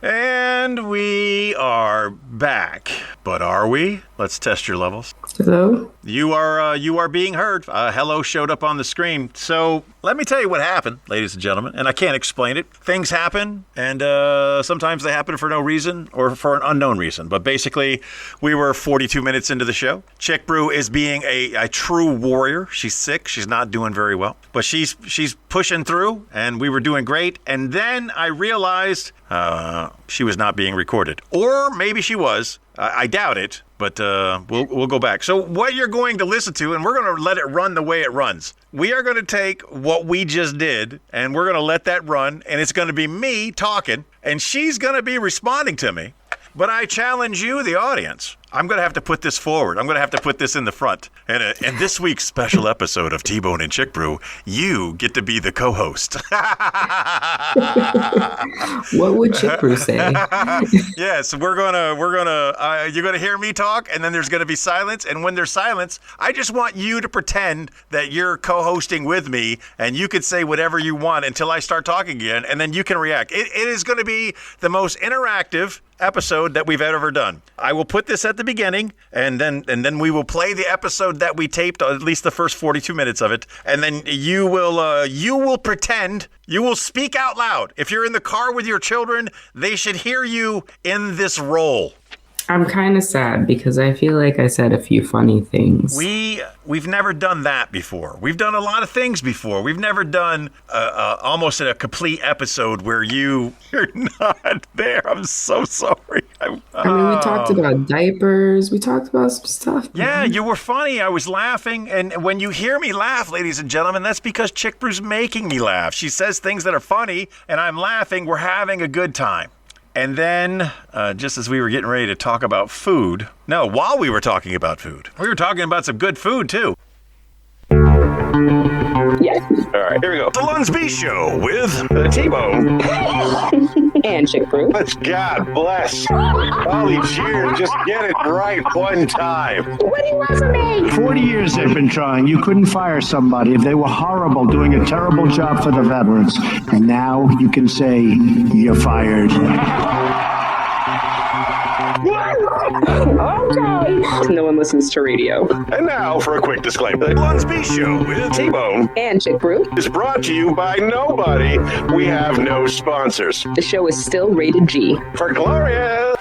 And we are back. But are we? Let's test your levels. Hello? You are being heard. Hello showed up on the screen. So let me tell you what happened, ladies and gentlemen, and I can't explain it. Things happen, and sometimes they happen for no reason or for an unknown reason. But basically, we were 42 minutes into the show. Chick Brew is being a true warrior. She's sick. She's not doing very well. But she's pushing through, and we were doing great. And then I realized she was not being recorded. Or maybe she was. I doubt it, but we'll go back. So what you're going to listen to, and we're going to let it run the way it runs. We are going to take what we just did, and we're going to let that run, and it's going to be me talking, and she's going to be responding to me. But I challenge you, the audience. I'm going to have to put this forward. I'm going to have to put this in the front. And in this week's special episode of T-Bone and Chick Brew, you get to be the co-host. What would Chick Brew say? Yes, you're gonna hear me talk, and then there's gonna be silence. And when there's silence, I just want you to pretend that you're co-hosting with me, and you can say whatever you want until I start talking again, and then you can react. It is going to be the most interactive episode that we've ever done. I will put this at the beginning, and then we will play the episode that we taped, at least the first 42 minutes of it, and then you will pretend, you will speak out loud. If you're in the car with your children, they should hear you in this role. I'm kind of sad because I feel like I said a few funny things. We've never done that before. We've done a lot of things before. We've never done almost a complete episode where you're not there. I'm so sorry. I mean, we talked about diapers. We talked about some stuff. Yeah, you were funny. I was laughing. And when you hear me laugh, ladies and gentlemen, that's because Chick Brew's making me laugh. She says things that are funny, and I'm laughing. We're having a good time. And then, just as we were getting ready to talk about food, while we were talking about food, we were talking about some good food, too. Yes. All right, here we go. The Lunsby Show with T-Bone. And Chick Brew. God bless. All these years, just get it right one time. What do you want from me? 40 years they've been trying. You couldn't fire somebody if they were horrible, doing a terrible job for the veterans. And now you can say, you're fired. Okay. No one listens to radio. And now for a quick disclaimer. The Lunsby Show with T-Bone And Chick Brew is brought to you by nobody. We have no sponsors. The show is still rated G. For Gloria.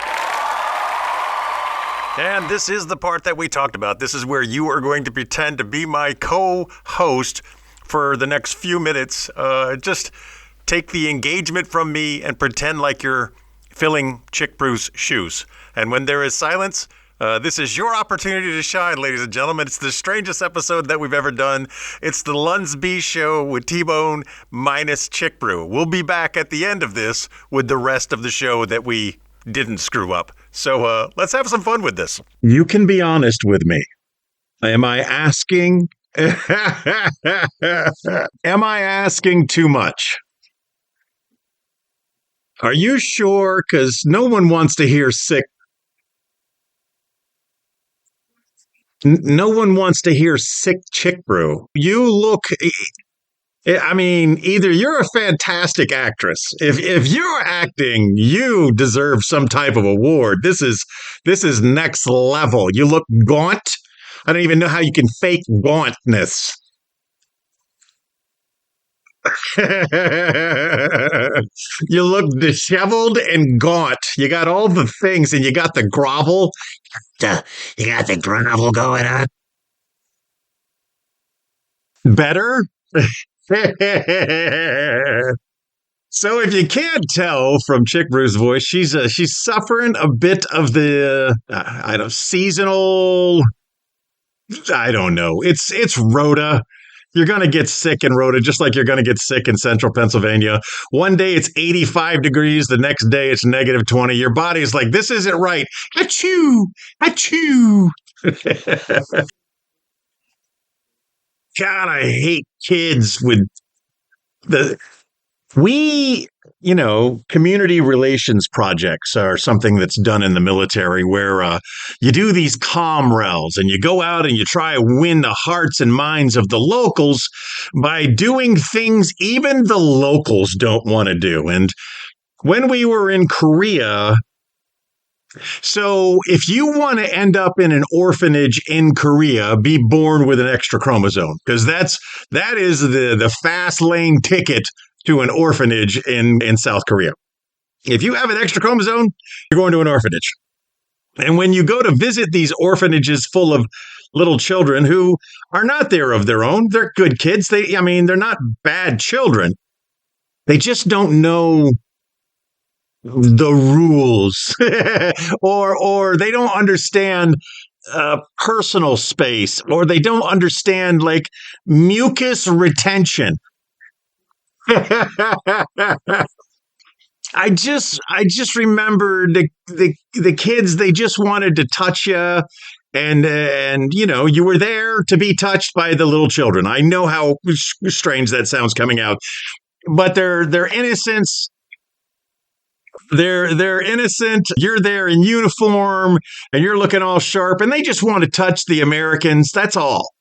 And this is the part that we talked about. This is where you are going to pretend to be my co-host for the next few minutes. Just take the engagement from me and pretend like you're filling Chick Brew's shoes. And when there is silence, this is your opportunity to shine, ladies and gentlemen. It's the strangest episode that we've ever done. It's the Lunsby Show with T-Bone minus Chick Brew. We'll be back at the end of this with the rest of the show that we didn't screw up. So let's have some fun with this. You can be honest with me. Am I asking? Am I asking too much? Are you sure? Because no one wants to hear sick. No one wants to hear sick Chick Brew. You look, I mean, either you're a fantastic actress. If you're acting, you deserve some type of award. This is next level. You look gaunt. I don't even know how you can fake gauntness. You look disheveled and gaunt. You got all the things, and you got the grovel. You got the grovel going on. Better? So if you can't tell from Chick Brew's voice, she's suffering a bit of the seasonal. I don't know. It's Rhoda. You're going to get sick in Rhoda, just like you're going to get sick in central Pennsylvania. One day it's 85 degrees. The next day it's negative 20. Your body is like, this isn't right. Achoo! Achoo! God, I hate kids with community relations projects are something that's done in the military where you do these comrels and you go out and you try to win the hearts and minds of the locals by doing things even the locals don't want to do. And when we were in Korea. So if you want to end up in an orphanage in Korea, be born with an extra chromosome, because that is the fast lane ticket to an orphanage in South Korea. If you have an extra chromosome, you're going to an orphanage. And when you go to visit these orphanages full of little children who are not there of their own, they're good kids. They're not bad children. They just don't know the rules or they don't understand personal space, or they don't understand like mucus retention. I just remember the kids, they just wanted to touch you, and you were there to be touched by the little children. I know how strange that sounds coming out, but their innocence. They're innocent. You're there in uniform and you're looking all sharp, and they just want to touch the Americans. That's all.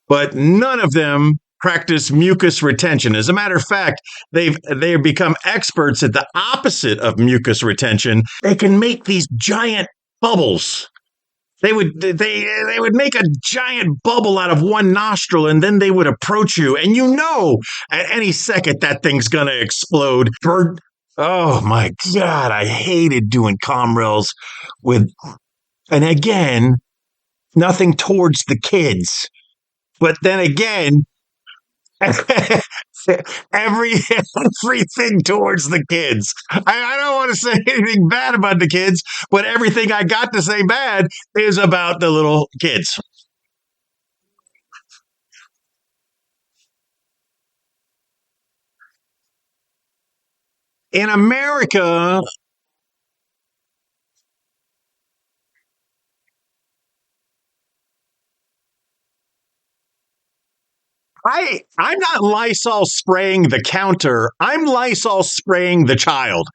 But none of them practice mucus retention. As a matter of fact, they've become experts at the opposite of mucus retention. They can make these giant bubbles. They would make a giant bubble out of one nostril, and then they would approach you, and at any second that thing's gonna explode. Oh my God, I hated doing comrels and again, nothing towards the kids. But then again, everything towards the kids. I don't want to say anything bad about the kids, but everything I got to say bad is about the little kids. In America, I'm not Lysol spraying the counter. I'm Lysol spraying the child.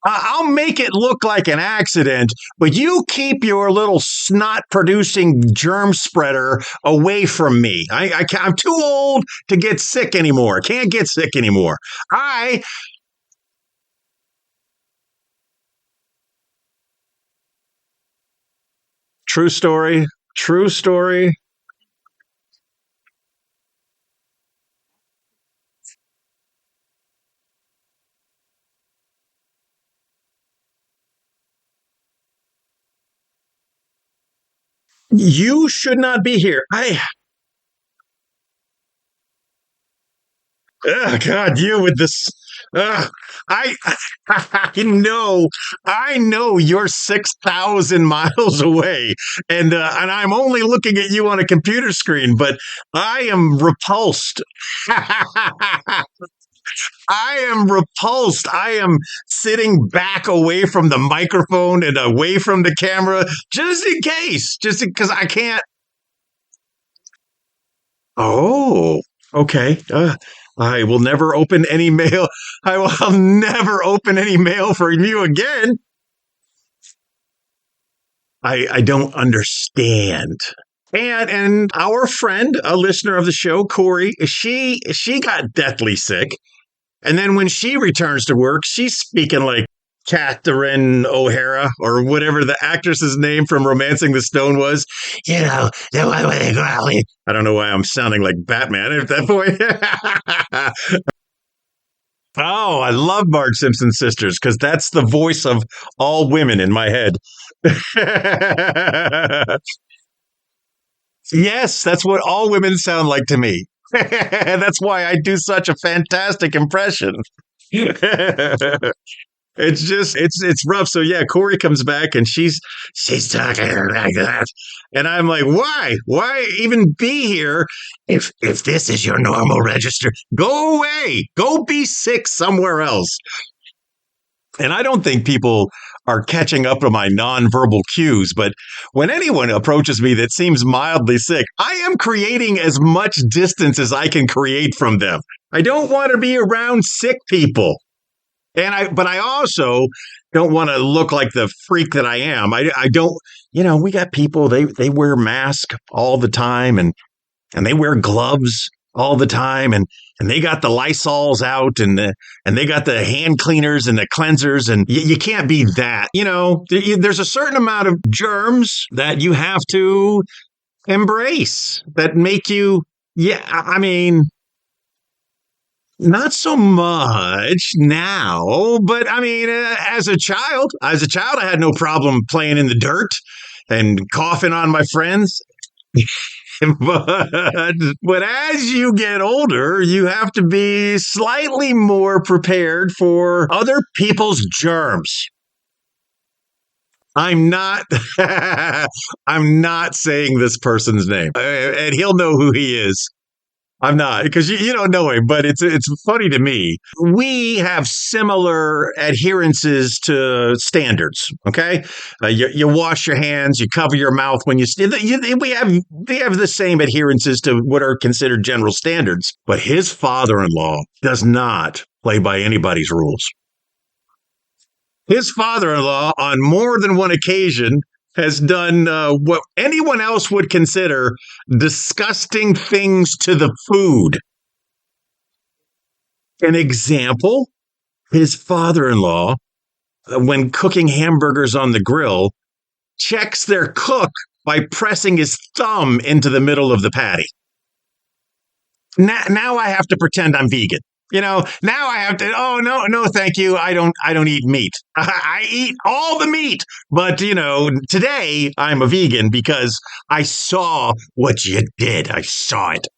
I'll make it look like an accident, but you keep your little snot-producing germ spreader away from me. I'm too old to get sick anymore. Can't get sick anymore. True story. True story. You should not be here. Oh God, you with this. I, I know you're 6,000 miles away, and I'm only looking at you on a computer screen, but I am repulsed. I am repulsed. I am sitting back away from the microphone and away from the camera, just in case, just because I can't. Oh, okay. I will never open any mail. I'll never open any mail from you again. I don't understand. And our friend, a listener of the show, Corey, she got deathly sick. And then when she returns to work, she's speaking like Catherine O'Hara or whatever the actress's name from Romancing the Stone was. I don't know why I'm sounding like Batman at that point. Oh, I love Marge Simpson's sisters because that's the voice of all women in my head. Yes, that's what all women sound like to me. That's why I do such a fantastic impression. It's rough. So yeah, Corey comes back and she's talking like that, and I'm like, why even be here if this is your normal register? Go away, go be sick somewhere else. And I don't think people are catching up to my nonverbal cues, but when anyone approaches me that seems mildly sick, I am creating as much distance as I can create from them. I don't want to be around sick people. But I also don't want to look like the freak that I am. I don't, we got people, they wear masks all the time and they wear gloves all the time, and they got the Lysols out, and they got the hand cleaners and the cleansers, and you can't be that. There's a certain amount of germs that you have to embrace that make you, I mean, not so much now, but I mean, as a child, I had no problem playing in the dirt and coughing on my friends. But as you get older, you have to be slightly more prepared for other people's germs. I'm not I'm not saying this person's name, and he'll know who he is. I'm not, because you don't know him, but it's funny to me. We have similar adherences to standards. Okay, you wash your hands, you cover your mouth when we have the same adherences to what are considered general standards. But his father-in-law does not play by anybody's rules. His father-in-law, on more than one occasion, has done what anyone else would consider disgusting things to the food. An example, his father-in-law, when cooking hamburgers on the grill, checks their cook by pressing his thumb into the middle of the patty. Now I have to pretend I'm vegan. Now I have to, oh, no, thank you. I don't eat meat. I eat all the meat. But, today I'm a vegan because I saw what you did. I saw it.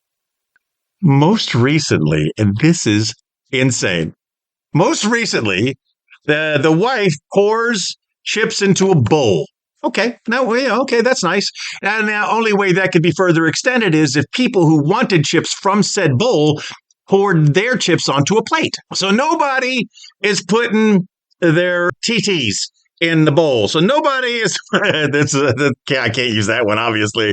Most recently, and this is insane. Most recently, the wife pours chips into a bowl. Okay, okay, that's nice. And the only way that could be further extended is if people who wanted chips from said bowl poured their chips onto a plate. So nobody is putting their TTs in the bowl. So nobody is, I can't use that one, obviously.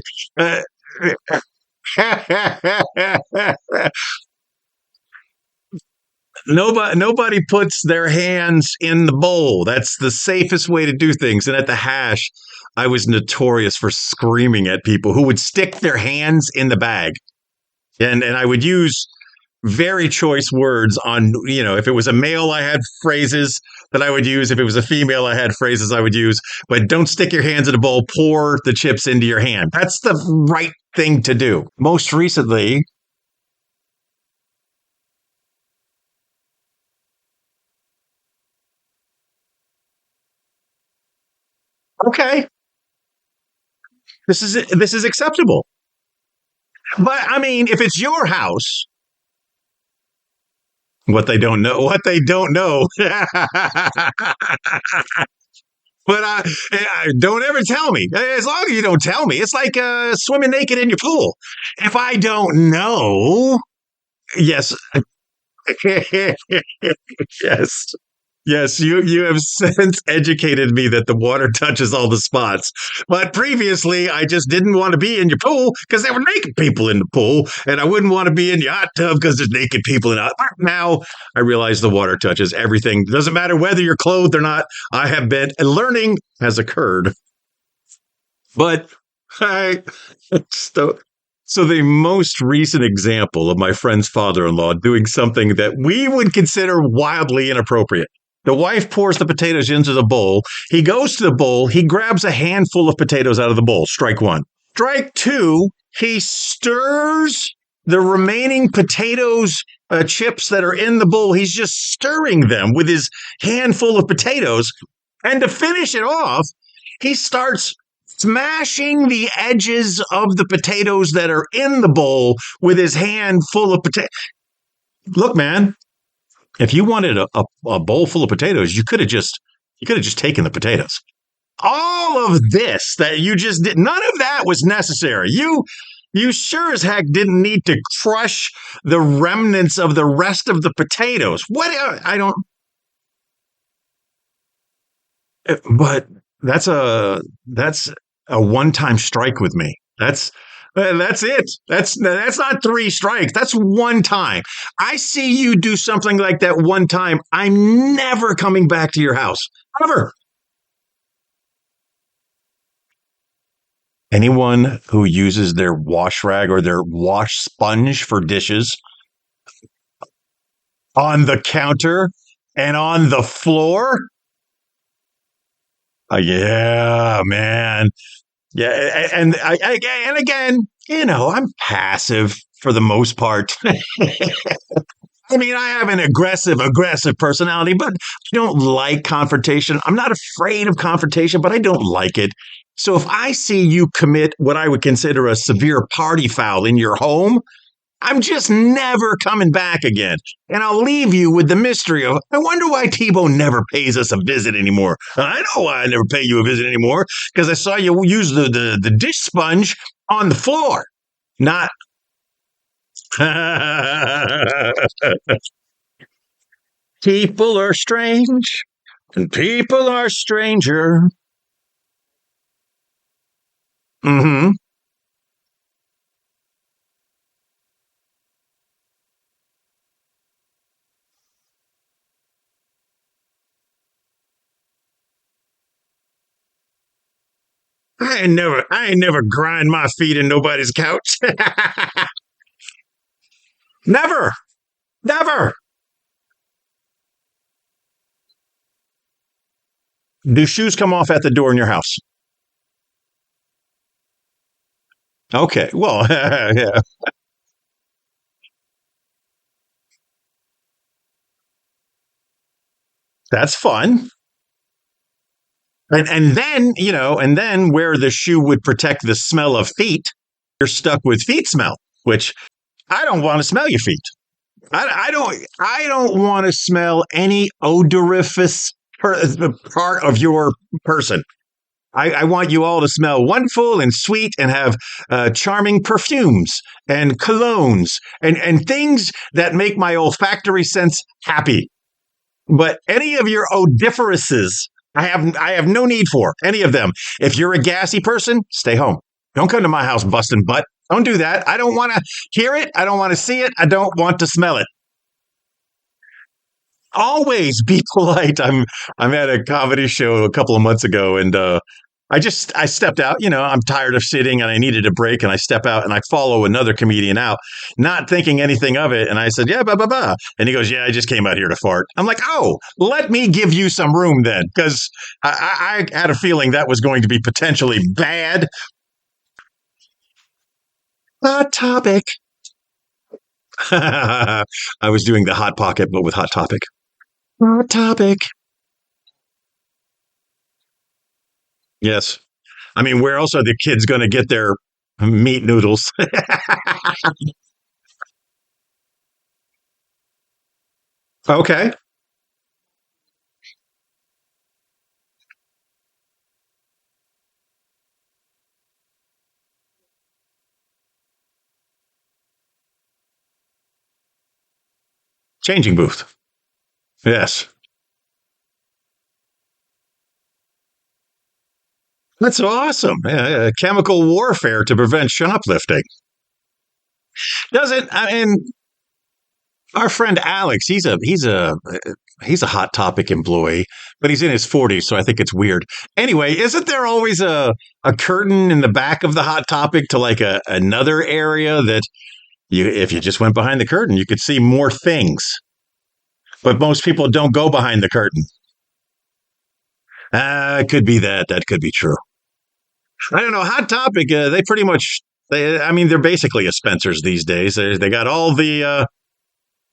Nobody puts their hands in the bowl. That's the safest way to do things. And at the hash, I was notorious for screaming at people who would stick their hands in the bag. And I would use very choice words on, if it was a male, I had phrases that I would use. If it was a female, I had phrases I would use. But don't stick your hands in a bowl. Pour the chips into your hand. That's the right thing to do. Most recently, okay, this is acceptable. But I mean, if it's your house, what they don't know. But don't ever tell me. As long as you don't tell me, it's like swimming naked in your pool. If I don't know, yes, yes. Yes, you have since educated me that the water touches all the spots. But previously, I just didn't want to be in your pool because there were naked people in the pool, and I wouldn't want to be in your hot tub because there's naked people in it. Now, I realize the water touches everything. Doesn't matter whether you're clothed or not. I have been, and learning has occurred. But so the most recent example of my friend's father-in-law doing something that we would consider wildly inappropriate. The wife pours the potatoes into the bowl. He goes to the bowl. He grabs a handful of potatoes out of the bowl. Strike one. Strike two, he stirs the remaining potatoes, chips that are in the bowl. He's just stirring them with his handful of potatoes. And to finish it off, he starts smashing the edges of the potatoes that are in the bowl with his hand full of potatoes. Look, man. If you wanted a bowl full of potatoes, you could have just taken the potatoes. All of this that you just did, none of that was necessary. You sure as heck didn't need to crush the remnants of the rest of the potatoes. But that's a one-time strike with me. That's it. That's not 3 strikes. That's one time. I see you do something like that one time. I'm never coming back to your house. Ever. Anyone who uses their wash rag or their wash sponge for dishes on the counter and on the floor. Yeah, man. Yeah, and again, I'm passive for the most part. I mean, I have an aggressive personality, but I don't like confrontation. I'm not afraid of confrontation, but I don't like it. So if I see you commit what I would consider a severe party foul in your home, I'm just never coming back again. And I'll leave you with the mystery of, I wonder why T-Bone never pays us a visit anymore. I know why I never pay you a visit anymore, because I saw you use the dish sponge on the floor. Not. People are strange, and people are stranger. Mm-hmm. I ain't never grind my feet in nobody's couch. Never, never. Do shoes come off at the door in your house? Okay, well, yeah, that's fun. And then where the shoe would protect the smell of feet, you're stuck with feet smell, which I don't want to smell your feet. I don't want to smell any odoriferous part of your person. I want you all to smell wonderful and sweet and have charming perfumes and colognes and things that make my olfactory sense happy. But any of your odoriferouses, I have no need for any of them. If you're a gassy person, stay home. Don't come to my house busting butt. Don't do that. I don't want to hear it. I don't want to see it. I don't want to smell it. Always be polite. I'm at a comedy show a couple of months ago, and I stepped out. I'm tired of sitting, and I needed a break, and I step out, and I follow another comedian out, not thinking anything of it. And I said, "Yeah, blah blah blah," and he goes, "Yeah, I just came out here to fart." I'm like, "Oh, let me give you some room then," because I had a feeling that was going to be potentially bad. Hot topic. I was doing the hot pocket, but with hot topic. Hot topic. Yes. I mean, where else are the kids going to get their meat noodles? Okay. Changing booth. Yes. That's awesome. Yeah, chemical warfare to prevent shoplifting. Doesn't I mean our friend Alex, he's a hot topic employee, but he's in his 40s, so I think it's weird. Anyway, isn't there always a curtain in the back of the hot topic to like another area that if you just went behind the curtain, you could see more things. But most people don't go behind the curtain. It could be that. That could be true. I don't know. Hot Topic. They pretty much. I mean, they're basically a Spencer's these days. They got all the.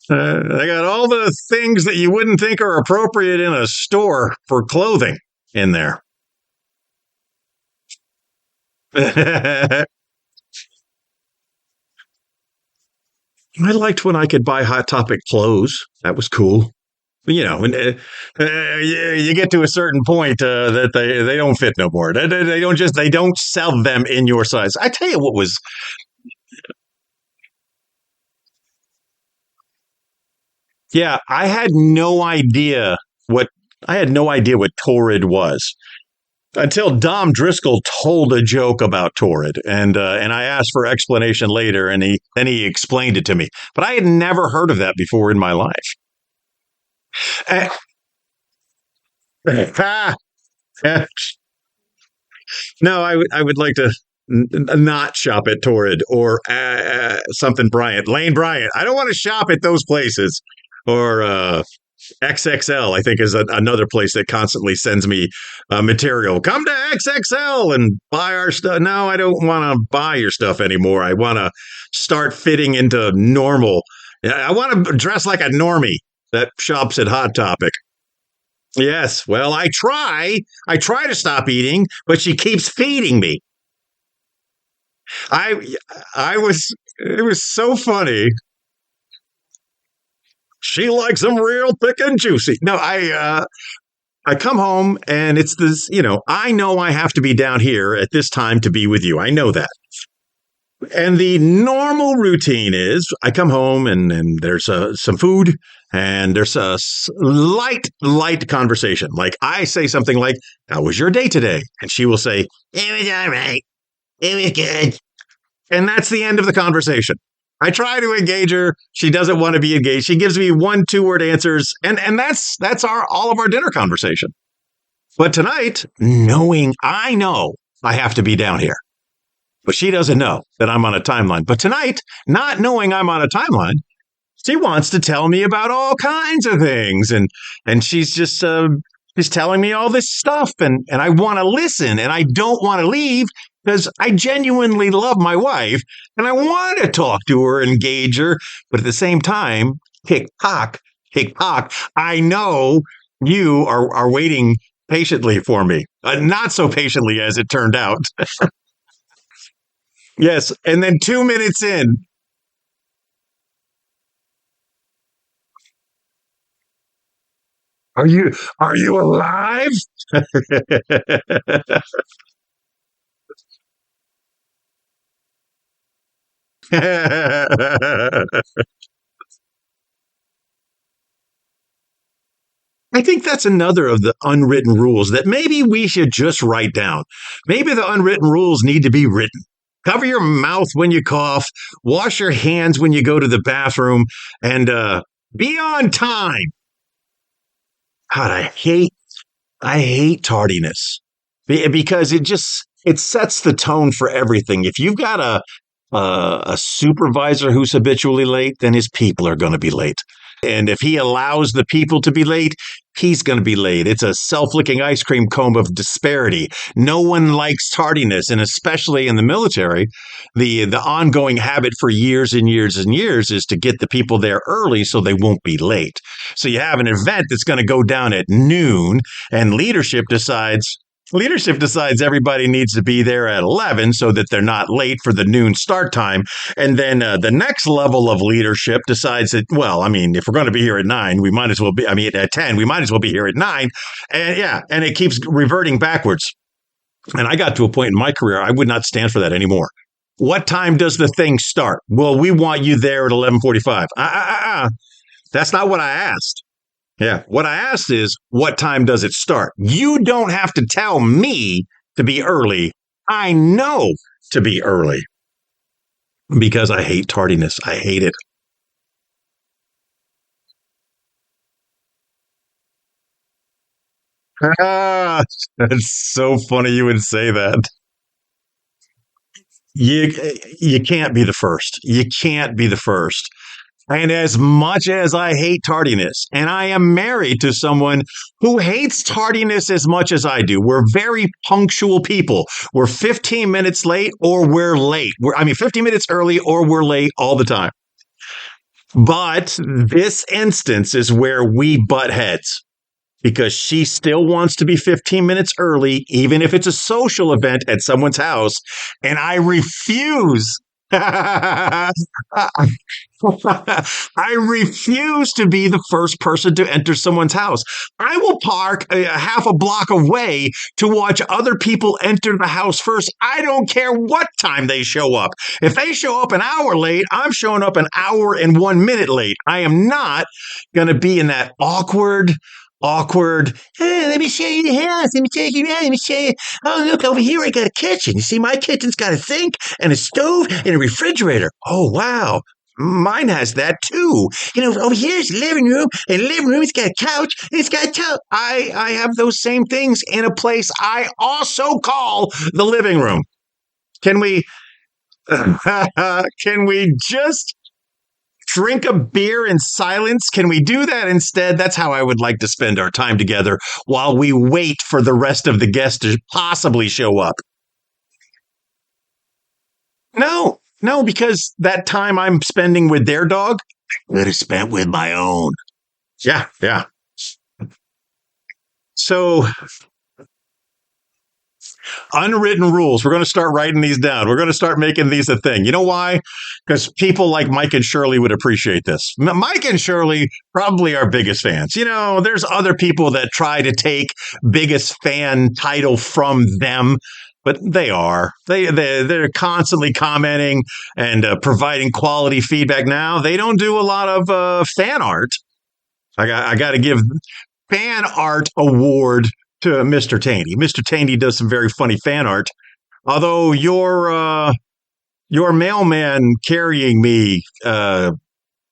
They got all the things that you wouldn't think are appropriate in a store for clothing in there. I liked when I could buy Hot Topic clothes. That was cool. When you get to a certain point that they don't fit no more. They don't sell them in your size. I tell you what was. Yeah, what I had no idea what Torrid was until Dom Driscoll told a joke about Torrid, and I asked for explanation later, and he explained it to me. But I had never heard of that before in my life. Uh, ah, eh, no, I would like to not shop at Torrid or something Bryant, Lane Bryant. I don't want to shop at those places. Or XXL, I think, is another place that constantly sends me material. Come to XXL and buy our stuff. No, I don't want to buy your stuff anymore. I want to start fitting into normal. I want to dress like a normie that shops at Hot Topic. Yes, well, I try to stop eating, but she keeps feeding me. It was so funny. She likes them real thick and juicy. No, I come home and it's this, I know I have to be down here at this time to be with you. I know that. And the normal routine is I come home and there's some food and there's a light conversation. Like I say something like, how was your day today? And she will say, it was all right. It was good. And that's the end of the conversation. I try to engage her. She doesn't want to be engaged. She gives me 1-2 word answers. And that's all of our dinner conversation. But tonight, I know I have to be down here. But she doesn't know that I'm on a timeline. But tonight, not knowing I'm on a timeline, she wants to tell me about all kinds of things. And she's just she's telling me all this stuff. And I want to listen. And I don't want to leave because I genuinely love my wife. And I want to talk to her, engage her. But at the same time, tick-tock, I know you are waiting patiently for me. Not so patiently as it turned out. Yes, and then 2 minutes in. Are you alive? I think that's another of the unwritten rules that maybe we should just write down. Maybe the unwritten rules need to be written. Cover your mouth when you cough, wash your hands when you go to the bathroom, and be on time. God, I hate tardiness because it sets the tone for everything. If you've got a supervisor who's habitually late, then his people are going to be late. And if he allows the people to be late, he's going to be late. It's a self-licking ice cream cone of disparity. No one likes tardiness, and especially in the military, the ongoing habit for years and years and years is to get the people there early so they won't be late. So you have an event that's going to go down at noon, and leadership decides everybody needs to be there at 11 so that they're not late for the noon start time. And then the next level of leadership decides that, well, I mean, if we're going to be here at 9, we might as well be, at 10, we might as well be here at 9. And it keeps reverting backwards. And I got to a point in my career, I would not stand for that anymore. What time does the thing start? Well, we want you there at 11:45. That's not what I asked. Yeah. What I asked is, what time does it start? You don't have to tell me to be early. I know to be early because I hate tardiness. I hate it. Ah, that's so funny you would say that. You can't be the first. You can't be the first. And as much as I hate tardiness, and I am married to someone who hates tardiness as much as I do, we're very punctual people. We're 15 minutes late or we're late. 15 minutes early or we're late all the time. But this instance is where we butt heads because she still wants to be 15 minutes early, even if it's a social event at someone's house. And I refuse. I refuse to be the first person to enter someone's house. I will park a half a block away to watch other people enter the house first. I don't care what time they show up. If they show up an hour late, I'm showing up an hour and 1 minute late. I am not going to be in that awkward, hey, let me show you the house. Let me take you around. Let me show you. Oh, look, over here I got a kitchen. You see, my kitchen's got a sink and a stove and a refrigerator. Oh, wow. Mine has that too. Over here's the living room, and the living room, it's got a couch, and it's got a tub. I have those same things in a place I also call the living room. Can we can we just drink a beer in silence? Can we do that instead? That's how I would like to spend our time together while we wait for the rest of the guests to possibly show up. No, because that time I'm spending with their dog, I could have spent with my own. Yeah. So, unwritten rules. We're going to start writing these down. We're going to start making these a thing. You know why? Because people like Mike and Shirley would appreciate this. Mike and Shirley probably our biggest fans. You know, there's other people that try to take biggest fan title from them, but they're constantly commenting and providing quality feedback. Now they don't do a lot of fan art. I got to give fan art award to Mr. Taney. Mr. Taney does some very funny fan art. Although your mailman carrying me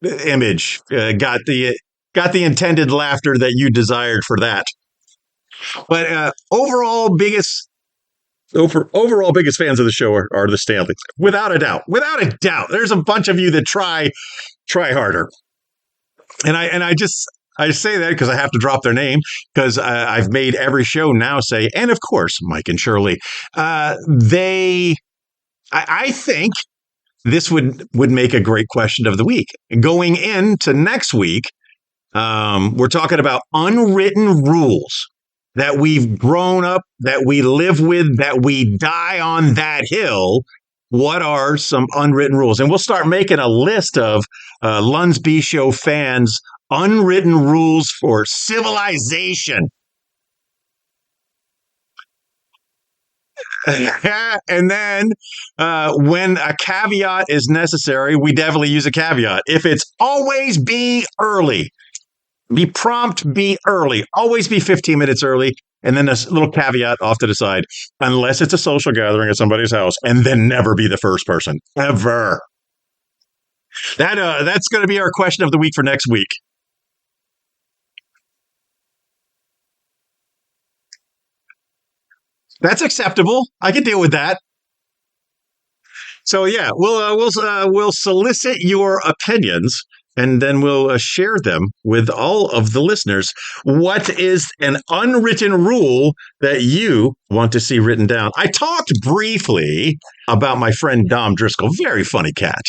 image got the intended laughter that you desired for that. But overall biggest fans of the show are the Stanleys, without a doubt. There's a bunch of you that try harder, and I say that because I have to drop their name because I've made every show now say, and of course, Mike and Shirley. I think this would make a great question of the week. Going into next week, we're talking about unwritten rules that we've grown up, that we live with, that we die on that hill. What are some unwritten rules? And we'll start making a list of Lunsby Show fans' unwritten rules for civilization. And then when a caveat is necessary, we definitely use a caveat. If it's always be early, be prompt, be early, always be 15 minutes early. And then a little caveat off to the side, unless it's a social gathering at somebody's house, and then never be the first person, ever. That's going to be our question of the week for next week. That's acceptable. I can deal with that. So yeah, we'll solicit your opinions, and then we'll share them with all of the listeners. What is an unwritten rule that you want to see written down? I talked briefly about my friend Dom Driscoll, very funny cat.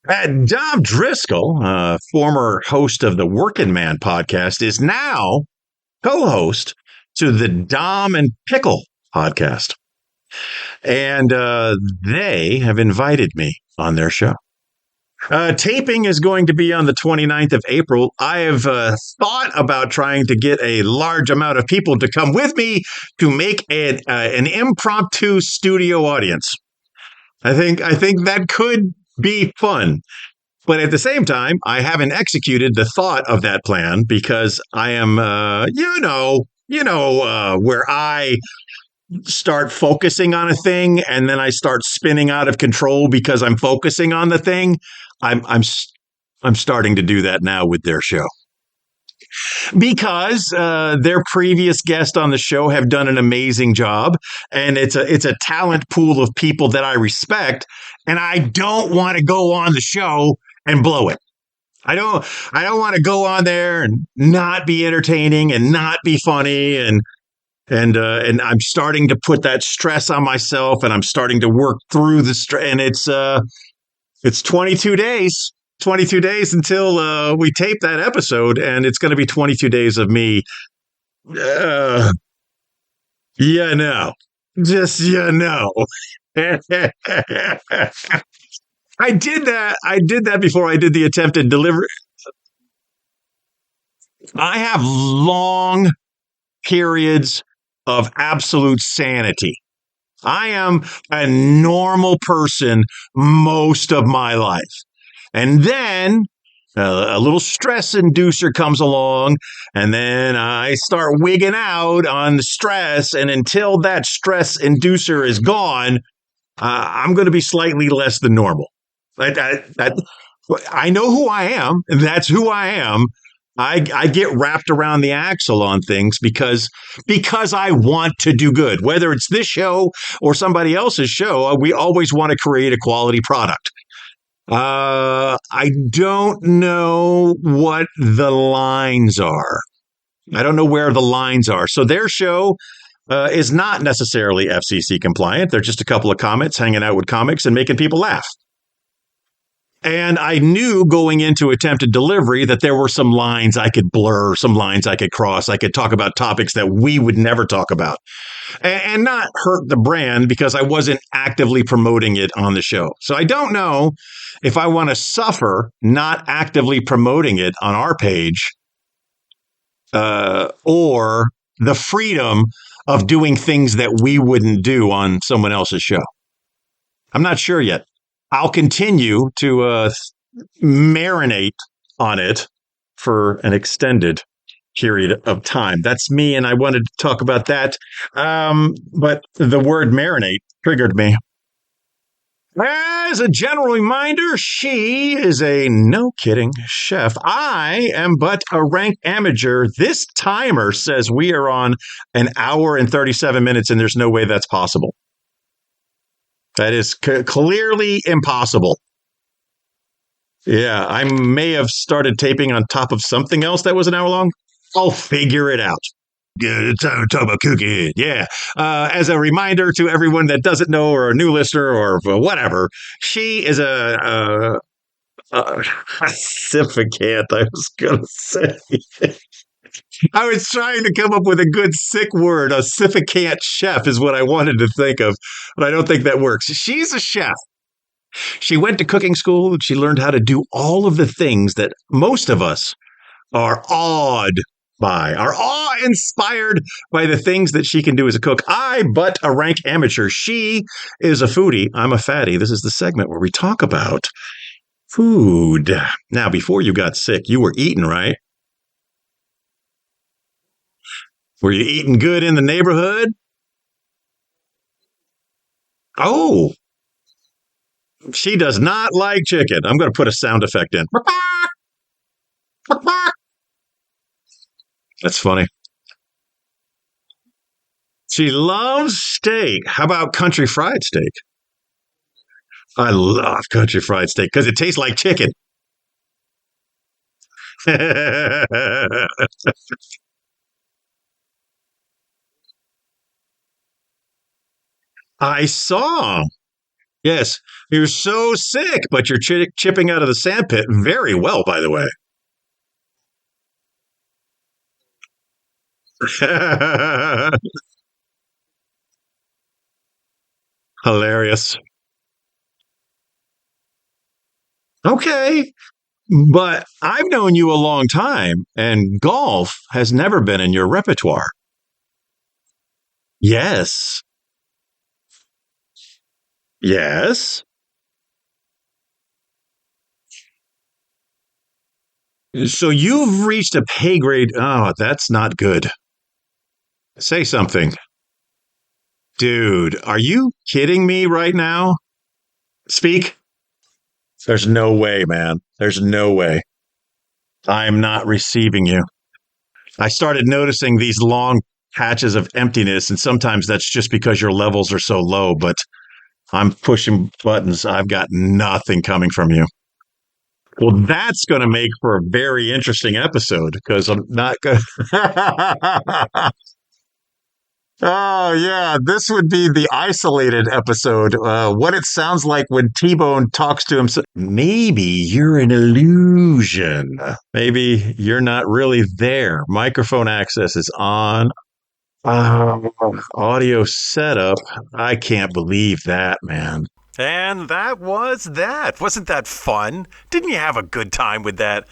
Dom Driscoll, former host of the Working Man podcast, is now co-host to the Dom and Pickle podcast. And they have invited me on their show. Taping is going to be on the 29th of April. I have thought about trying to get a large amount of people to come with me to make an impromptu studio audience. I think that could be fun. But at the same time, I haven't executed the thought of that plan because I am, where I start focusing on a thing and then I start spinning out of control because I'm focusing on the thing. I'm starting to do that now with their show because their previous guests on the show have done an amazing job, and it's a talent pool of people that I respect, and I don't want to go on the show and blow it. I don't want to go on there and not be entertaining and not be funny and I'm starting to put that stress on myself, and I'm starting to work through the stress. And it's 22 days until we tape that episode, and it's going to be 22 days of me. I did that before I did the attempted delivery. I have long periods of absolute sanity. I am a normal person most of my life. And then a little stress inducer comes along, and then I start wigging out on the stress. And until that stress inducer is gone, I'm going to be slightly less than normal. I know who I am, and that's who I am. I get wrapped around the axle on things because I want to do good. Whether it's this show or somebody else's show, we always want to create a quality product. I don't know what the lines are. I don't know where the lines are. So their show is not necessarily FCC compliant. They're just a couple of comics hanging out with comics and making people laugh. And I knew going into attempted delivery that there were some lines I could blur, some lines I could cross. I could talk about topics that we would never talk about and not hurt the brand because I wasn't actively promoting it on the show. So I don't know if I want to suffer not actively promoting it on our page or the freedom of doing things that we wouldn't do on someone else's show. I'm not sure yet. I'll continue to marinate on it for an extended period of time. That's me, and I wanted to talk about that. But the word marinate triggered me. As a general reminder, she is a no kidding chef. I am but a rank amateur. This timer says we are on an hour and 37 minutes, and there's no way that's possible. That is clearly impossible. Yeah, I may have started taping on top of something else that was an hour long. I'll figure it out. Yeah, talk about cooking. Yeah. As a reminder to everyone that doesn't know or a new listener or whatever, she is a sificant, I was going to say. I was trying to come up with a good sick word. A sificant chef is what I wanted to think of, but I don't think that works. She's a chef. She went to cooking school. She learned how to do all of the things that most of us are awed by, are awe-inspired by the things that she can do as a cook. I, but a rank amateur. She is a foodie. I'm a fatty. This is the segment where we talk about food. Now, before you got sick, you were eating, right? Were you eating good in the neighborhood? Oh, she does not like chicken. I'm going to put a sound effect in. That's funny. She loves steak. How about country fried steak? I love country fried steak because it tastes like chicken. I saw. Yes, you're so sick, but you're chipping out of the sandpit very well, by the way. Hilarious. Okay, but I've known you a long time, and golf has never been in your repertoire. Yes. Yes. So you've reached a pay grade. Oh, that's not good. Say something. Dude, are you kidding me right now? Speak. There's no way, man. There's no way. I'm not receiving you. I started noticing these long patches of emptiness, and sometimes that's just because your levels are so low, but I'm pushing buttons. I've got nothing coming from you. Well, that's going to make for a very interesting episode because I'm not going to. Oh, yeah. This would be the isolated episode. What it sounds like when T-Bone talks to himself. Maybe you're an illusion. Maybe you're not really there. Microphone access is on. Audio setup. I can't believe that, man. And that was that. Wasn't that fun? Didn't you have a good time with that?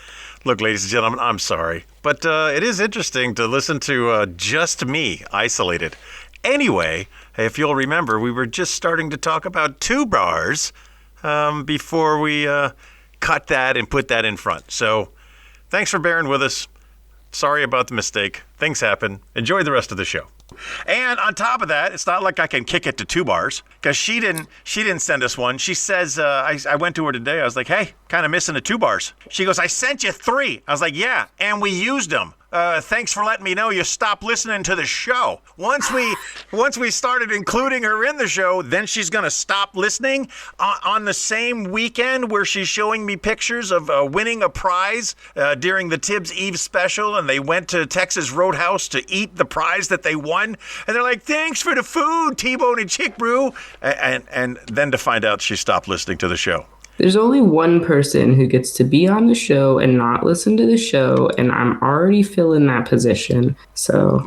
Look, ladies and gentlemen, I'm sorry, but it is interesting to listen to just me isolated. Anyway, if you'll remember, we were just starting to talk about TuBaurs before we cut that and put that in front. So thanks for bearing with us. Sorry about the mistake. Things happen. Enjoy the rest of the show. And on top of that, it's not like I can kick it to TuBaur's because she didn't send us one. She says, I went to her today. I was like, hey, kind of missing the TuBaur's. She goes, I sent you 3. I was like, yeah, and we used them. Thanks for letting me know you stopped listening to the show. Once we started including her in the show, then she's going to stop listening. On the same weekend where she's showing me pictures of winning a prize during the Tibbs Eve special, and they went to Texas Roadhouse to eat the prize that they won. And they're like, thanks for the food, T-Bone and Chick Brew. And then to find out she stopped listening to the show. There's only one person who gets to be on the show and not listen to the show, and I'm already filling that position. So,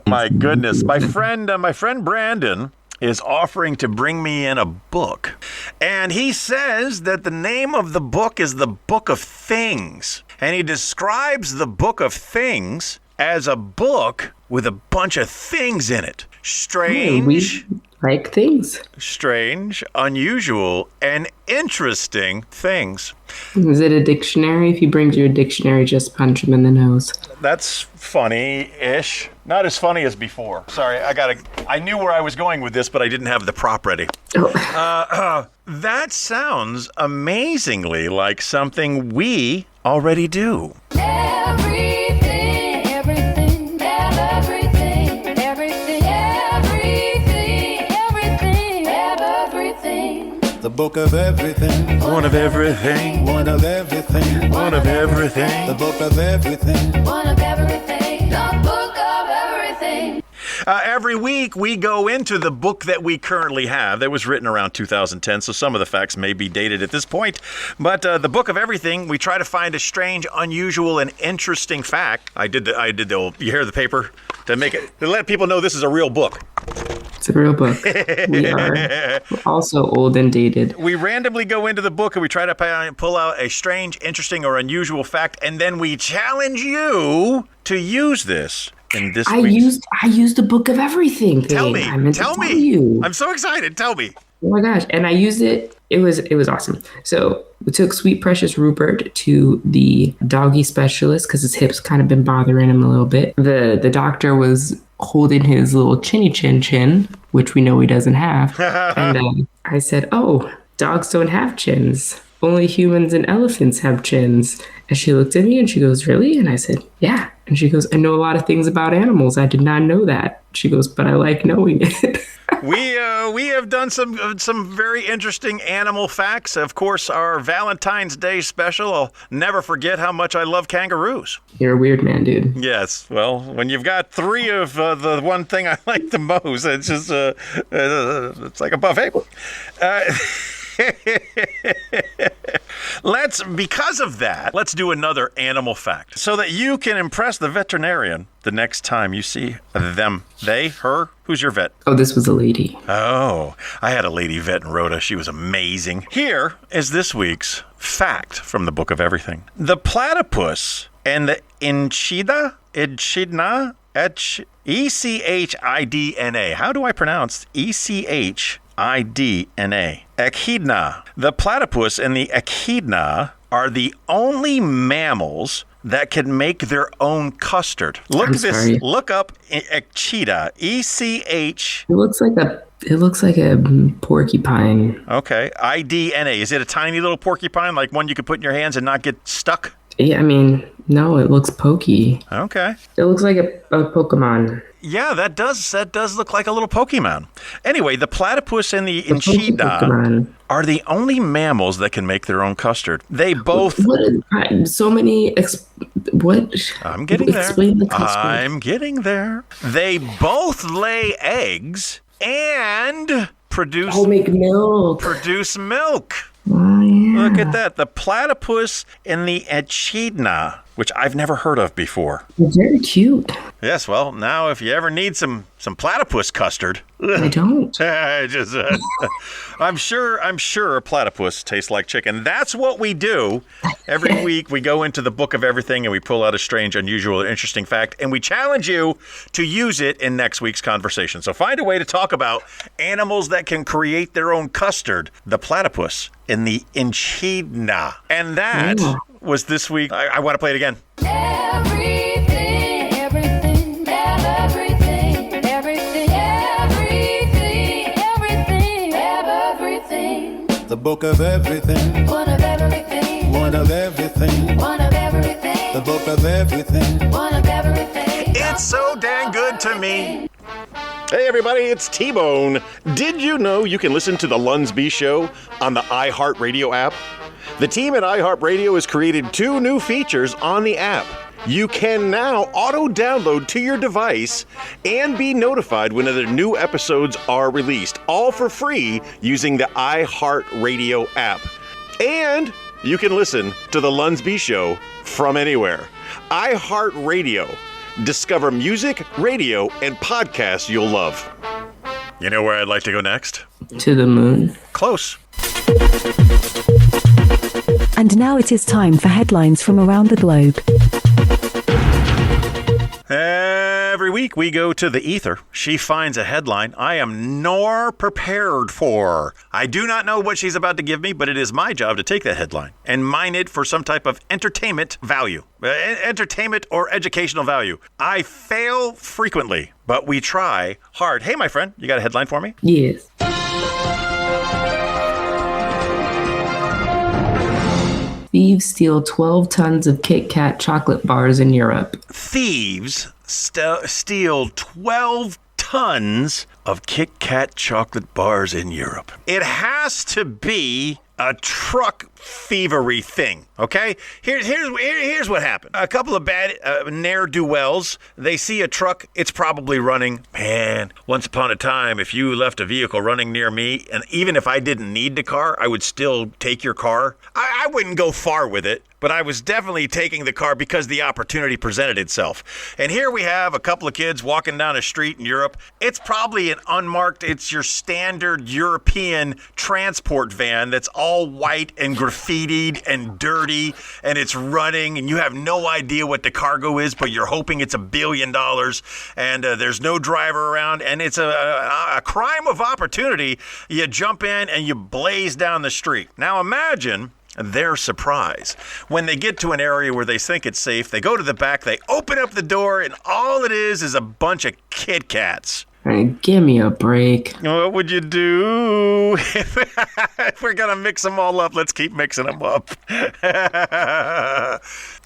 my goodness, my friend Brandon is offering to bring me in a book, and he says that the name of the book is the Book of Things, and he describes the Book of Things as a book with a bunch of things in it. Strange. Like things. Strange, unusual, and interesting things. Is it a dictionary? If he brings you a dictionary, just punch him in the nose. That's funny-ish. Not as funny as before. Sorry, I knew where I was going with this, but I didn't have the prop ready. Oh. That sounds amazingly like something we already do. The book of everything. One of everything. One of everything. One of everything. The book of everything. One of everything. The book of everything. Every week we go into the book that we currently have that was written around 2010, so some of the facts may be dated at this point. But the book of everything, we try to find a strange, unusual, and interesting fact. I did the old, you hear the paper? To let people know this is a real book. It's a real book. We are also old and dated. We randomly go into the book and we try to pull out a strange, interesting, or unusual fact, and then we challenge you to use this in this week's... I used the Book of Everything thing. Tell me. You. I'm so excited. Tell me. Oh my gosh. And I used it. It was awesome. So we took Sweet Precious Rupert to the doggy specialist because his hips kind of been bothering him a little bit. The doctor was holding his little chinny chin, which we know he doesn't have. And I said, oh, dogs don't have chins. Only humans and elephants have chins. And she looked at me and she goes, really? And I said, yeah. And she goes, I know a lot of things about animals. I did not know that. She goes, but I like knowing it. We have done some very interesting animal facts. Of course, our Valentine's Day special. I'll never forget how much I love kangaroos. You're a weird man, dude. Yes. Well, when you've got 3 of the one thing I like the most, it's just it's like a buffet. Because of that, let's do another animal fact so that you can impress the veterinarian the next time you see them. They, her, who's your vet? Oh, this was a lady. Oh, I had a lady vet in Rhoda. She was amazing. Here is this week's fact from the Book of Everything. The platypus and the echidna, E-C-H-I-D-N-A. How do I pronounce E-C-H-I-D-N-A? Echidna. The platypus and the echidna are the only mammals that can make their own custard. Look up echidna. E-C-H. It looks like a porcupine. Okay. I-D-N-A. Is it a tiny little porcupine, like one you could put in your hands and not get stuck? Yeah, I mean, no, it looks pokey. Okay. It looks like a Pokemon. Yeah, that does look like a little Pokemon. Anyway, the platypus and the echidna are the only mammals that can make their own custard. They both... What? I'm getting there. Explain the custard. I'm getting there. They both lay eggs and produce... Oh, make milk. Produce milk. Oh, yeah. Look at that. The platypus and the echidna, which I've never heard of before. They're very cute. Yes, well, now if you ever need some platypus custard... I don't. I'm sure a platypus tastes like chicken. That's what we do. Every week we go into the Book of Everything and we pull out a strange, unusual, or interesting fact, and we challenge you to use it in next week's conversation. So find a way to talk about animals that can create their own custard, the platypus and the echidna. And that was this week. I want to play it again. Everything, everything. book of everything. One of everything. One of everything. One of everything. The book of everything. One of everything. It's so dang good to me. Hey everybody, it's T-Bone. Did you know you can listen to the Lunsby Show on the iHeartRadio app? The team at iHeartRadio has created 2 new features on the app. You can now auto-download to your device and be notified whenever new episodes are released, all for free using the iHeartRadio app. And you can listen to the Lunsby Show from anywhere. iHeartRadio. Discover music, radio, and podcasts you'll love. You know where I'd like to go next? To the moon. Close. And now it is time for headlines from around the globe. Every week we go to the ether. She finds a headline I am nor prepared for. I do not know what she's about to give me, but it is my job to take that headline and mine it for some type of entertainment value. Entertainment or educational value. I fail frequently, but we try hard. Hey, my friend, you got a headline for me? Yes. Thieves steal 12 tons of Kit Kat chocolate bars in Europe. Thieves steal 12 tons of Kit Kat chocolate bars in Europe. It has to be a truck thievery thing, okay? Here's what happened. A couple of bad ne'er-do-wells, they see a truck, it's probably running. Man, once upon a time, if you left a vehicle running near me, and even if I didn't need the car, I would still take your car. I wouldn't go far with it, but I was definitely taking the car because the opportunity presented itself. And here we have a couple of kids walking down a street in Europe. It's probably an unmarked, it's your standard European transport van that's all white and graffitied and dirty, and it's running, and you have no idea what the cargo is, but you're hoping it's $1 billion, and there's no driver around, and it's a crime of opportunity. You jump in and you blaze down the street. Now imagine their surprise when they get to an area where they think it's safe. They go to the back, they open up the door, and all it is a bunch of Kit Kats. Give me a break. What would you do? If we're going to mix them all up, let's keep mixing them up.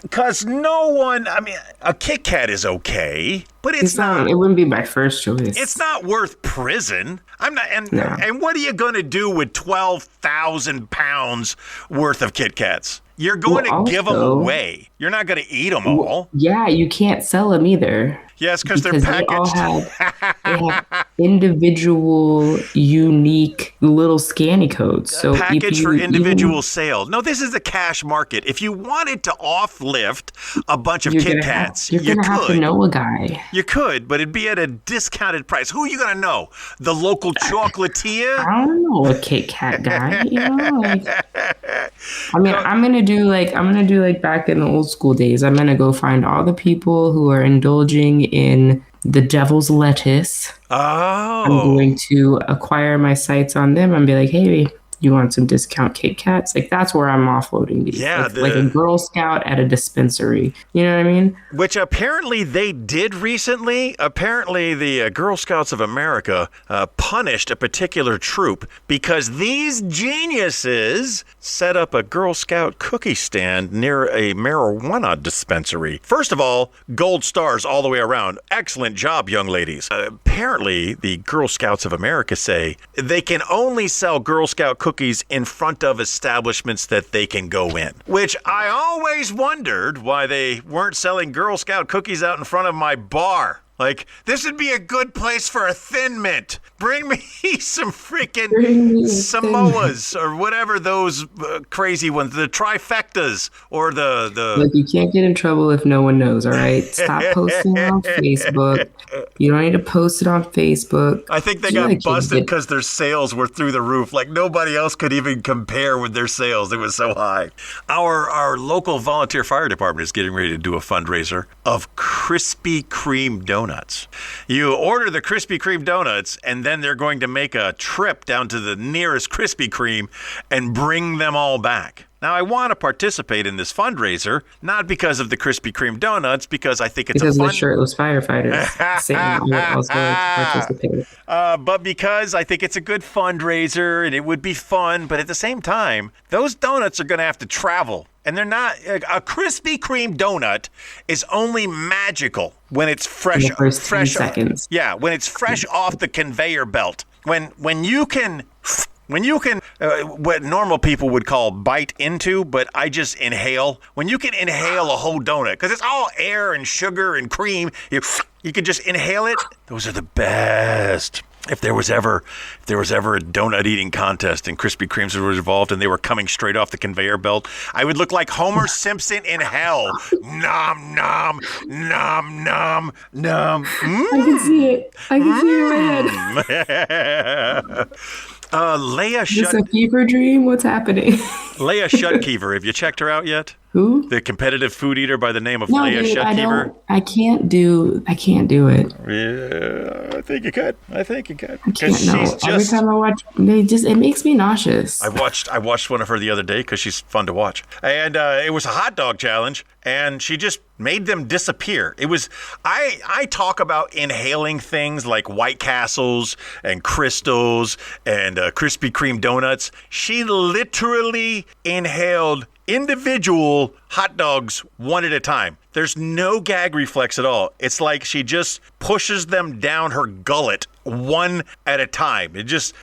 Because no one, I mean, a Kit Kat is okay, but it's not. It wouldn't be my first choice. It's not worth prison. I'm not. And what are you going to do with 12,000 pounds worth of Kit Kats? You're going to give them away. You're not going to eat them all. Yeah, you can't sell them either. Yes, because they're packaged. They have individual, unique little scanny codes. So packaged for individual sale. No, this is a cash market. If you wanted to offlift a bunch of Kit Kats, you could. You're going to have to know a guy. You could, but it'd be at a discounted price. Who are you going to know? The local chocolatier? I don't know a Kit Kat guy. I'm going to do like back in the old school days. I'm going to go find all the people who are indulging in the devil's lettuce. Oh. I'm going to acquire my sites on them and be like, hey, you want some discount Kit Kats? Like, that's where I'm offloading these. Yeah. Like a Girl Scout at a dispensary. You know what I mean? Which apparently they did recently. Apparently the Girl Scouts of America punished a particular troop because these geniuses set up a Girl Scout cookie stand near a marijuana dispensary. First of all, gold stars all the way around. Excellent job, young ladies. Apparently the Girl Scouts of America say they can only sell Girl Scout cookies in front of establishments that they can go in, which I always wondered why they weren't selling Girl Scout cookies out in front of my bar. Like, this would be a good place for a Thin Mint. Bring me some freaking Samoas or whatever those crazy ones, the trifectas or the... Look, you can't get in trouble if no one knows, all right? Stop posting on Facebook. You don't need to post it on Facebook. I think they got busted because their sales were through the roof. Like, nobody else could even compare with their sales. It was so high. Our local volunteer fire department is getting ready to do a fundraiser of Krispy Kreme donuts. You order the Krispy Kreme donuts, and then they're going to make a trip down to the nearest Krispy Kreme and bring them all back. Now, I want to participate in this fundraiser, not because of the Krispy Kreme donuts, because I think it's because a of fun... the shirtless firefighters saying I would also participate. But because I think it's a good fundraiser and it would be fun, but at the same time, those donuts are going to have to travel. And they're not, a Krispy Kreme donut is only magical when it's fresh. In the first 10 seconds. Yeah, when it's fresh off the conveyor belt. When you can, what normal people would call bite into, but I just inhale. When you can inhale a whole donut, because it's all air and sugar and cream, you can just inhale it. Those are the best. If there was ever a donut eating contest and Krispy Kremes were involved and they were coming straight off the conveyor belt, I would look like Homer Simpson in hell. Nom, nom, nom, nom, nom. I can see it. I can see it in my head. Leia Is this a fever dream? What's happening? Leia Shutkeever. Have you checked her out yet? Who? The competitive food eater by the name of No, Leia dude, Shutkever. I can't do it. Yeah, I think you could. I Can't know. Every time I watch, it makes me nauseous. I watched one of her the other day because she's fun to watch, and it was a hot dog challenge, and she just made them disappear. It was I talk about inhaling things like White Castles and Crystals and Krispy Kreme donuts. She literally inhaled individual hot dogs one at a time. There's no gag reflex at all. It's like she just pushes them down her gullet one at a time. It's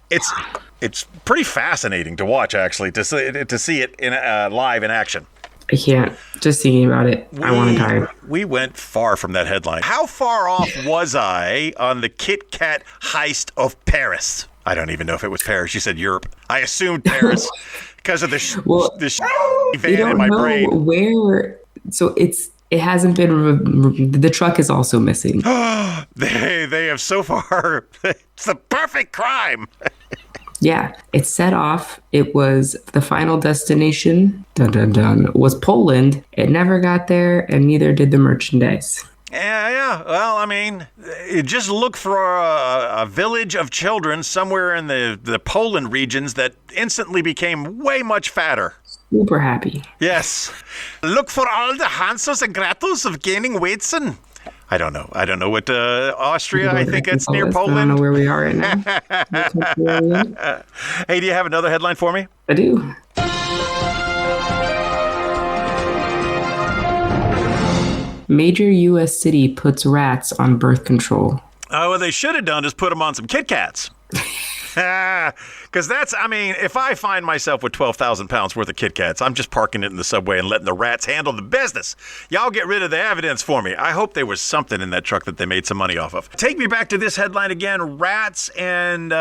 pretty fascinating to watch, actually, to see it in live in action. I can't. Just thinking about it, I want to die. We went far from that headline. How far off was I on the Kit Kat heist of Paris? I don't even know if it was Paris. You said Europe. I assumed Paris because of the van in my brain. Where? So it hasn't been. The truck is also missing. They have so far. It's the perfect crime. Yeah, it set off. It was the final destination. Dun dun dun. Was Poland. It never got there, and neither did the merchandise. Yeah. Well, I mean, just look for a village of children somewhere in the Poland regions that instantly became way much fatter. Super happy. Yes. Look for all the Hansels and Gretels of gaining weights and... I don't know what Austria. I think it's near Poland. I don't know where we are right now. Hey, do you have another headline for me? I do. Major U.S. city puts rats on birth control. Oh, what they should have done is put them on some Kit Kats. Because if I find myself with 12,000 pounds worth of Kit Kats, I'm just parking it in the subway and letting the rats handle the business. Y'all get rid of the evidence for me. I hope there was something in that truck that they made some money off of. Take me back to this headline again. Rats and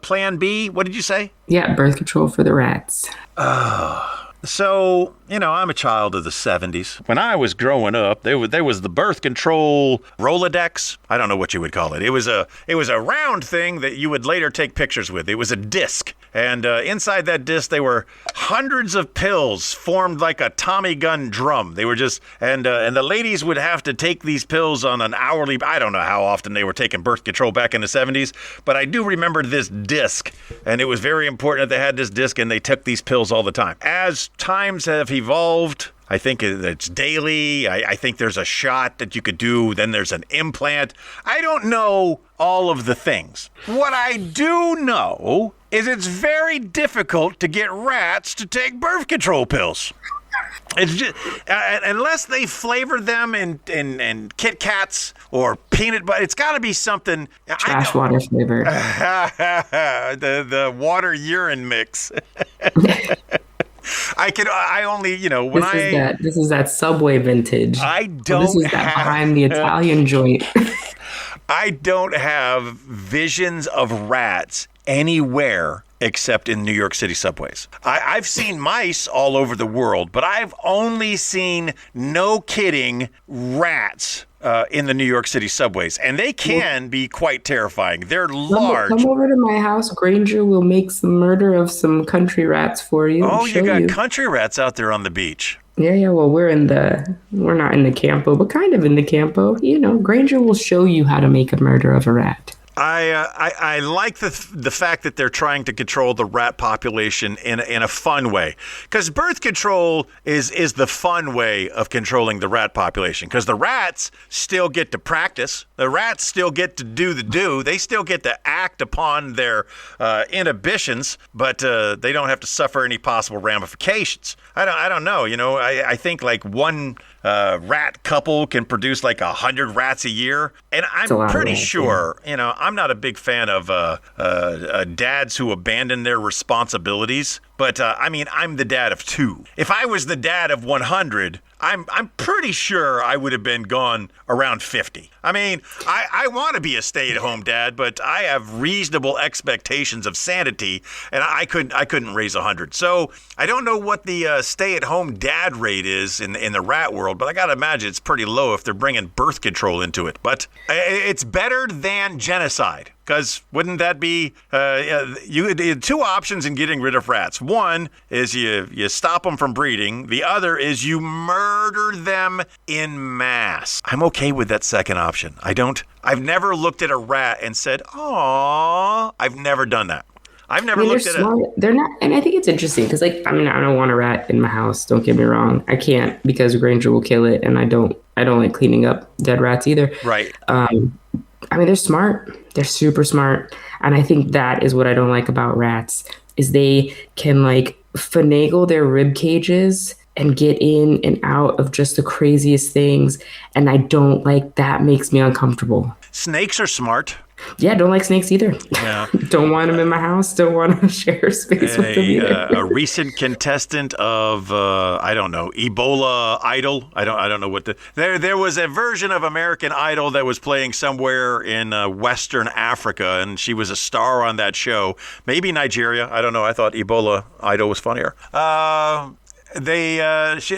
Plan B. What did you say? Yeah, birth control for the rats. So, I'm a child of the 70s. When I was growing up, there was the birth control Rolodex. I don't know what you would call it. It was a round thing that you would later take pictures with. It was a disc. And inside that disc, there were hundreds of pills formed like a Tommy gun drum. They were just, and the ladies would have to take these pills on an hourly, I don't know how often they were taking birth control back in the 70s, but I do remember this disc. And it was very important that they had this disc and they took these pills all the time. As times have evolved, I think it's daily. I think there's a shot that you could do. Then there's an implant. I don't know all of the things. What I do know is it's very difficult to get rats to take birth control pills. It's just unless they flavor them in Kit Kats or peanut butter. It's got to be something. Trash water flavor. the water urine mix. This is that Subway vintage. This is that behind the Italian joint. I don't have visions of rats anywhere except in New York City subways. I've seen mice all over the world, but I've only seen, no kidding, rats in the New York City subways. And they can be quite terrifying. They're large. Come over to my house. Granger will make some murder of some country rats for you. Oh, you got country rats out there on the beach. Yeah. Well, we're not in the campo, but kind of in the campo. Granger will show you how to make a murder of a rat. I like the fact that they're trying to control the rat population in a fun way, because birth control is the fun way of controlling the rat population, because the rats still get to practice, the rats still get to do they still get to act upon their inhibitions, but they don't have to suffer any possible ramifications. I don't know, I think like one rat couple can produce like 100 rats a year, and I'm pretty sure, I'm not a big fan of dads who abandon their responsibilities, but I'm the dad of 2. If I was the dad of 100, I'm pretty sure I would have been gone around 50. I want to be a stay-at-home dad, but I have reasonable expectations of sanity, and I couldn't raise 100. So I don't know what the stay-at-home dad rate is in the rat world, but I gotta imagine it's pretty low if they're bringing birth control into it. But it's better than genocide. Because wouldn't that be, you had 2 options in getting rid of rats. One is you stop them from breeding. The other is you murder them in mass. I'm okay with that second option. I've never looked at a rat and said, "Aw." I've never done that. I've never looked at it. They're not, and I think it's interesting because, I don't want a rat in my house. Don't get me wrong. I can't, because Granger will kill it, and I don't like cleaning up dead rats either. Right. They're smart. They're super smart. And I think that is what I don't like about rats, is they can finagle their rib cages and get in and out of just the craziest things. And I don't like that. Makes me uncomfortable. Snakes are smart. Yeah, don't like snakes either. Yeah. Don't want them in my house. Don't want to share space with them either. A recent contestant of Ebola Idol. I don't know what there was a version of American Idol that was playing somewhere in Western Africa, and she was a star on that show. Maybe Nigeria. I don't know. I thought Ebola Idol was funnier. It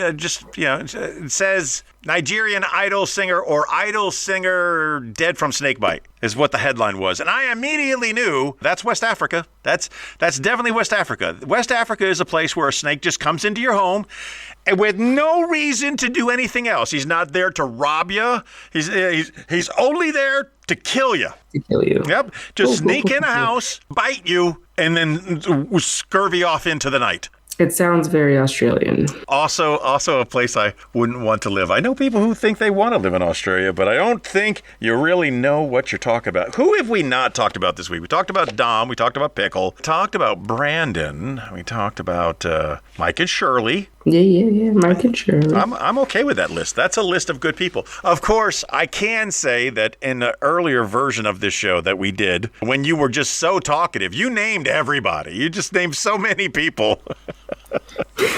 says Nigerian idol singer or idol singer dead from snakebite is what the headline was. And I immediately knew that's West Africa. That's definitely West Africa. West Africa is a place where a snake just comes into your home and with no reason to do anything else. He's not there to rob you. He's only there to kill you. To kill you. Yep. Just sneak in a house, bite you, and then scurvy off into the night. It sounds very Australian. Also a place I wouldn't want to live. I know people who think they want to live in Australia, but I don't think you really know what you're talking about. Who have we not talked about this week? We talked about Dom. We talked about Pickle. We talked about Brandon. We talked about Mike and Shirley. Yeah. Mike and Shirley. I'm okay with that list. That's a list of good people. Of course, I can say that in the earlier version of this show that we did, when you were just so talkative, you named everybody. You just named so many people.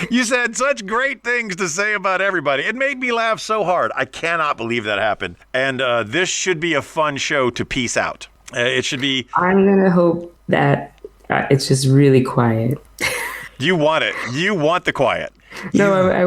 You said such great things to say about everybody. It made me laugh so hard. I cannot believe that happened. And this should be a fun show to piece out. It should be. I'm going to hope that it's just really quiet. You want it. You want the quiet. No, I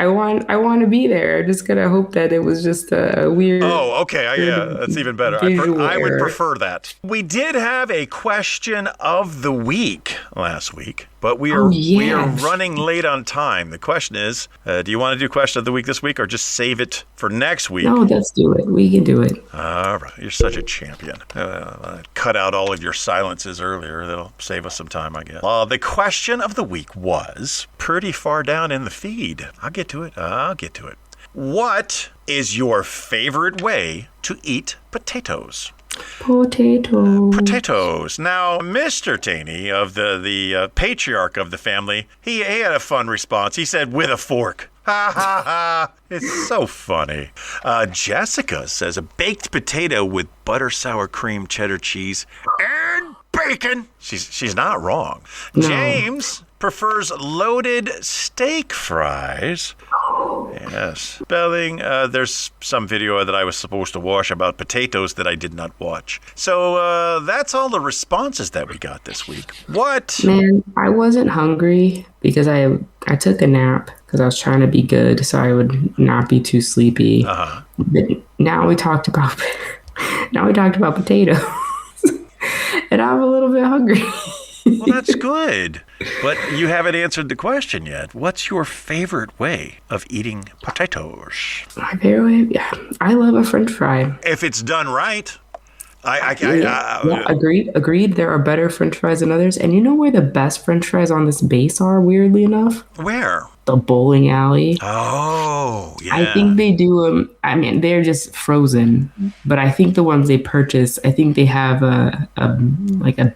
want to be there. I'm just gonna hope that it was just a weird. Oh, okay. Yeah, that's even better. I would prefer that. We did have a question of the week last week, but we are running late on time. The question is, do you want to do question of the week this week, or just save it for next week? No, let's do it. We can do it. All right, you're such a champion. Cut out all of your silences earlier. That'll save us some time, I guess. The question of the week was pretty far down in the feed. I'll get to it. What is your favorite way to eat potatoes? Potatoes. Now, Mr. Taney, of the patriarch of the family, he had a fun response. He said, with a fork. Ha ha ha. It's so funny. Jessica says a baked potato with butter, sour cream, cheddar cheese, and bacon. She's not wrong. No. James prefers loaded steak fries. Yes. Spelling, there's some video that I was supposed to watch about potatoes that I did not watch. So that's all the responses that we got this week. What? Man, I wasn't hungry because I took a nap because I was trying to be good so I would not be too sleepy. Uh-huh. But now we talked about potatoes. And I'm a little bit hungry. Well, that's good. But you haven't answered the question yet. What's your favorite way of eating potatoes? My favorite way? Yeah. I love a French fry. If it's done right. Yeah, agreed. There are better French fries than others. And you know where the best French fries on this base are, weirdly enough? Where? The bowling alley. Oh, yeah. I think they do them. I mean, they're just frozen, but I think the ones they purchase, I think they have a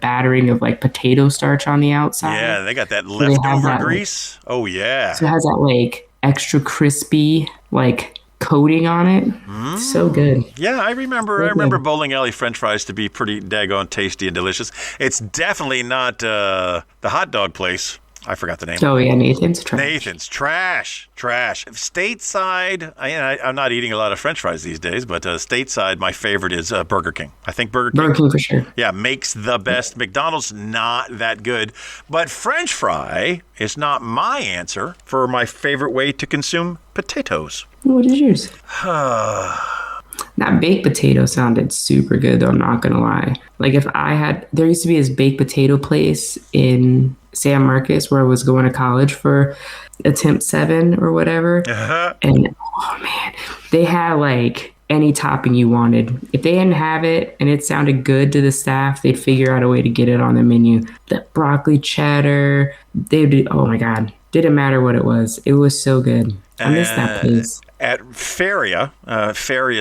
battering of like potato starch on the outside. Yeah, they got that leftover grease. Oh, yeah. So it has that like extra crispy like coating on it. So good. Yeah, I remember bowling alley French fries to be pretty daggone tasty and delicious. It's definitely not the hot dog place. I forgot the name. Oh, yeah, Nathan's trash. Nathan's trash. Stateside, I'm not eating a lot of French fries these days, but stateside, my favorite is Burger King. I think Burger King for sure. Yeah, makes the best. McDonald's, not that good. But French fry is not my answer for my favorite way to consume potatoes. What is yours? That baked potato sounded super good, though, I'm not going to lie. Like, there used to be this baked potato place in San Marcos where I was going to college for attempt 7 or whatever. And, oh, man, they had, like, any topping you wanted. If they didn't have it and it sounded good to the staff, they'd figure out a way to get it on the menu. The broccoli cheddar, oh, my God. Didn't matter what it was. It was so good. I miss that place. At Feria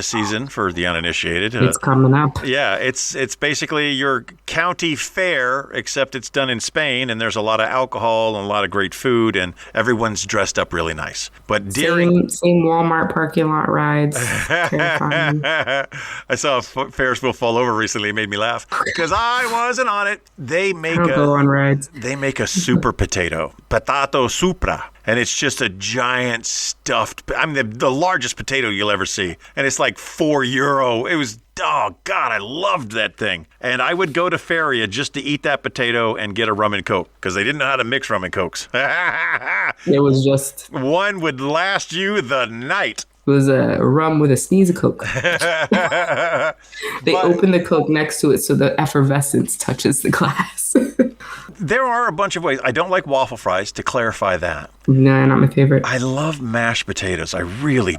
season for the uninitiated. It's coming up. Yeah, it's basically your county fair, except it's done in Spain, and there's a lot of alcohol and a lot of great food, and everyone's dressed up really nice. But same Walmart parking lot rides. Terrifying. I saw a Ferris wheel fall over recently. It made me laugh because I wasn't on it. They make go on rides. They make a super potato supra. And it's just a giant stuffed, the largest potato you'll ever see. And it's like €4. It was, oh, God, I loved that thing. And I would go to Feria just to eat that potato and get a rum and Coke because they didn't know how to mix rum and Cokes. It was just... One would last you the night. It was a rum with a sneeze of Coke. They open the Coke next to it so the effervescence touches the glass. There are a bunch of ways. I don't like waffle fries, to clarify that. No, not my favorite. I love mashed potatoes. I really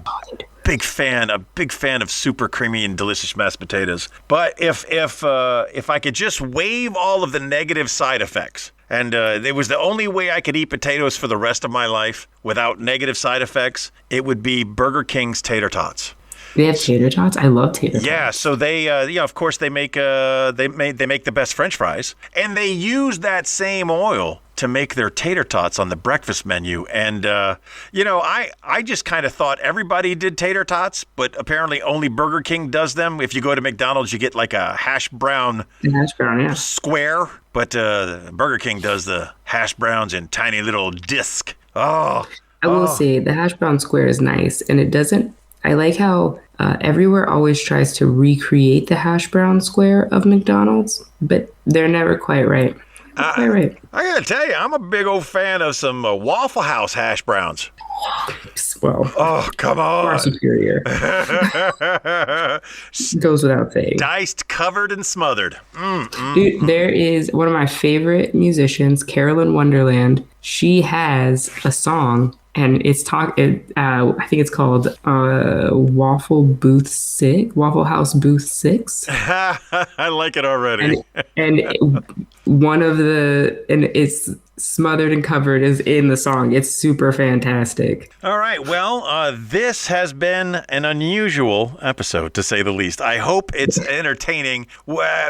big fan of super creamy and delicious mashed potatoes. But if I could just waive all of the negative side effects, and it was the only way I could eat potatoes for the rest of my life without negative side effects, it would be Burger King's tater tots. They have tater tots? I love tater tots. Yeah, so they, of course, they make the best French fries, and they use that same oil to make their tater tots on the breakfast menu. And, I just kind of thought everybody did tater tots, but apparently only Burger King does them. If you go to McDonald's, you get like a hash brown square, but Burger King does the hash browns in tiny little disc. Oh, I will say the hash brown square is nice, and it doesn't. I like how everywhere always tries to recreate the hash brown square of McDonald's, but they're never quite right. I gotta tell you, I'm a big old fan of some Waffle House hash browns. Well, oh, come on. Far superior. Goes without saying. Diced, covered, and smothered. Dude, there is one of my favorite musicians, Carolyn Wonderland. She has a song, and I think it's called Waffle House Booth 6. I like it already. And it's smothered and covered is in the song. It's super fantastic. All right. Well, this has been an unusual episode, to say the least. I hope it's entertaining.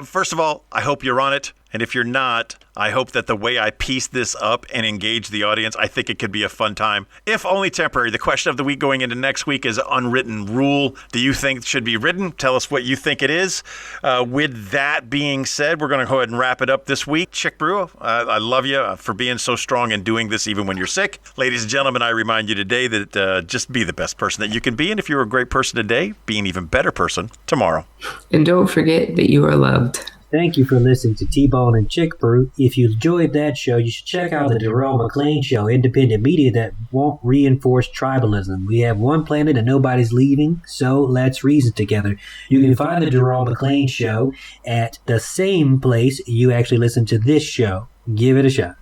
First of all, I hope you're on it. And if you're not, I hope that the way I piece this up and engage the audience, I think it could be a fun time, if only temporary. The question of the week going into next week is unwritten rule. Do you think it should be written? Tell us what you think it is. With that being said, we're going to go ahead and wrap it up this week. Chick Brew, I love you for being so strong and doing this even when you're sick. Ladies and gentlemen, I remind you today that just be the best person that you can be. And if you're a great person today, be an even better person tomorrow. And don't forget that you are loved. Thank you for listening to T-Bone and Chick Brew. If you enjoyed that show, you should check out the Darrell McClain Show, independent media that won't reinforce tribalism. We have one planet and nobody's leaving, so let's reason together. You can find the Darrell McClain Show at the same place you actually listen to this show. Give it a shot.